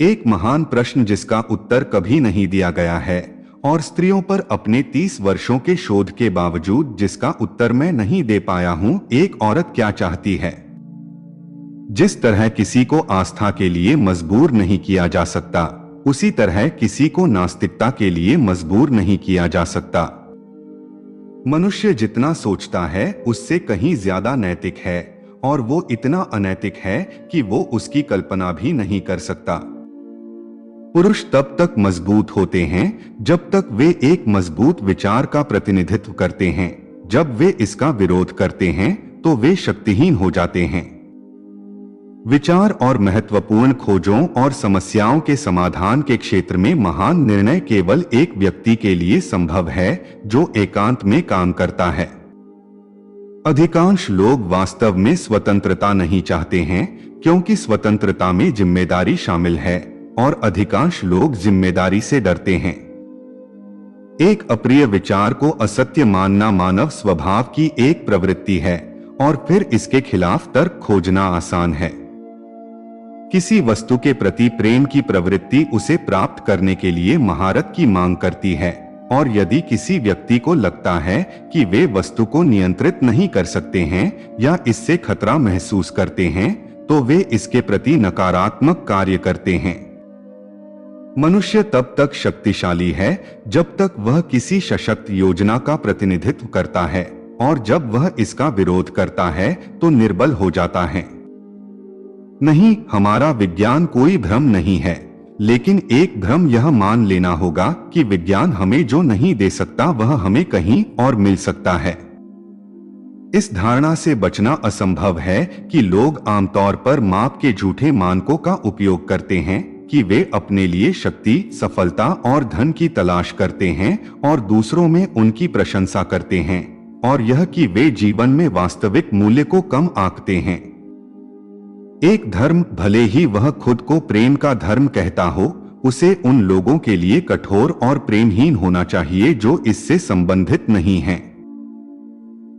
एक महान प्रश्न जिसका उत्तर कभी नहीं दिया गया है, और स्त्रियों पर अपने 30 वर्षों के शोध के बावजूद जिसका उत्तर मैं नहीं दे पाया हूं। एक औरत क्या चाहती है? जिस तरह किसी को आस्था के लिए मजबूर नहीं किया जा सकता, उसी तरह किसी को नास्तिकता के लिए मजबूर नहीं किया जा सकता। मनुष्य जितना सोचता है उससे कहीं ज्यादा नैतिक है, और वो इतना अनैतिक है कि वो उसकी कल्पना भी नहीं कर सकता। पुरुष तब तक मजबूत होते हैं जब तक वे एक मजबूत विचार का प्रतिनिधित्व करते हैं। जब वे इसका विरोध करते हैं तो वे शक्तिहीन हो जाते हैं। विचार और महत्वपूर्ण खोजों और समस्याओं के समाधान के क्षेत्र में महान निर्णय केवल एक व्यक्ति के लिए संभव है जो एकांत में काम करता है। अधिकांश लोग वास्तव में स्वतंत्रता नहीं चाहते हैं क्योंकि स्वतंत्रता में जिम्मेदारी शामिल है, और अधिकांश लोग जिम्मेदारी से डरते हैं। एक अप्रिय विचार को असत्य मानना मानव स्वभाव की एक प्रवृत्ति है, और फिर इसके खिलाफ तर्क खोजना आसान है। किसी वस्तु के प्रति प्रेम की प्रवृत्ति उसे प्राप्त करने के लिए महारत की मांग करती है, और यदि किसी व्यक्ति को लगता है कि वे वस्तु को नियंत्रित नहीं कर सकते हैं या इससे खतरा महसूस करते हैं, तो वे इसके प्रति नकारात्मक कार्य करते हैं। मनुष्य तब तक शक्तिशाली है जब तक वह किसी सशक्त योजना का प्रतिनिधित्व करता है, और जब वह इसका विरोध करता है तो निर्बल हो जाता है। नहीं, हमारा विज्ञान कोई भ्रम नहीं है, लेकिन एक भ्रम यह मान लेना होगा कि विज्ञान हमें जो नहीं दे सकता वह हमें कहीं और मिल सकता है। इस धारणा से बचना असंभव है कि लोग आमतौर पर माप के झूठे मानकों का उपयोग करते हैं कि वे अपने लिए शक्ति, सफलता और धन की तलाश करते हैं और दूसरों में उनकी प्रशंसा करते हैं, और यह कि वे जीवन में वास्तविक मूल्य को कम आंकते हैं। एक धर्म, भले ही वह खुद को प्रेम का धर्म कहता हो, उसे उन लोगों के लिए कठोर और प्रेमहीन होना चाहिए जो इससे संबंधित नहीं हैं।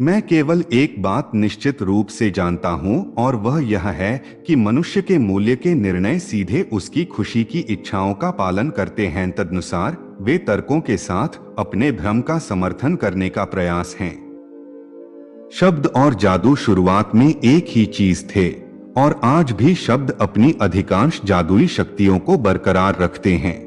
मैं केवल एक बात निश्चित रूप से जानता हूं, और वह यह है कि मनुष्य के मूल्य के निर्णय सीधे उसकी खुशी की इच्छाओं का पालन करते हैं। तदनुसार वे तर्कों के साथ अपने भ्रम का समर्थन करने का प्रयास हैं। शब्द और जादू शुरुआत में एक ही चीज थे, और आज भी शब्द अपनी अधिकांश जादुई शक्तियों को बरकरार रखते हैं।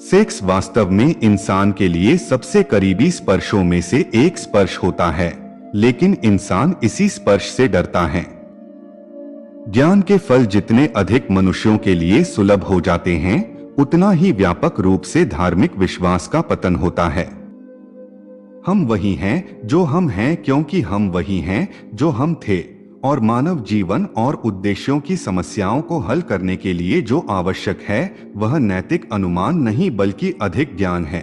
सेक्स वास्तव में इंसान के लिए सबसे करीबी स्पर्शों में से एक स्पर्श होता है, लेकिन इंसान इसी स्पर्श से डरता है। ज्ञान के फल जितने अधिक मनुष्यों के लिए सुलभ हो जाते हैं, उतना ही व्यापक रूप से धार्मिक विश्वास का पतन होता है। हम वही हैं जो हम हैं क्योंकि हम वही हैं जो हम थे, और मानव जीवन और उद्देश्यों की समस्याओं को हल करने के लिए जो आवश्यक है वह नैतिक अनुमान नहीं बल्कि अधिक ज्ञान है।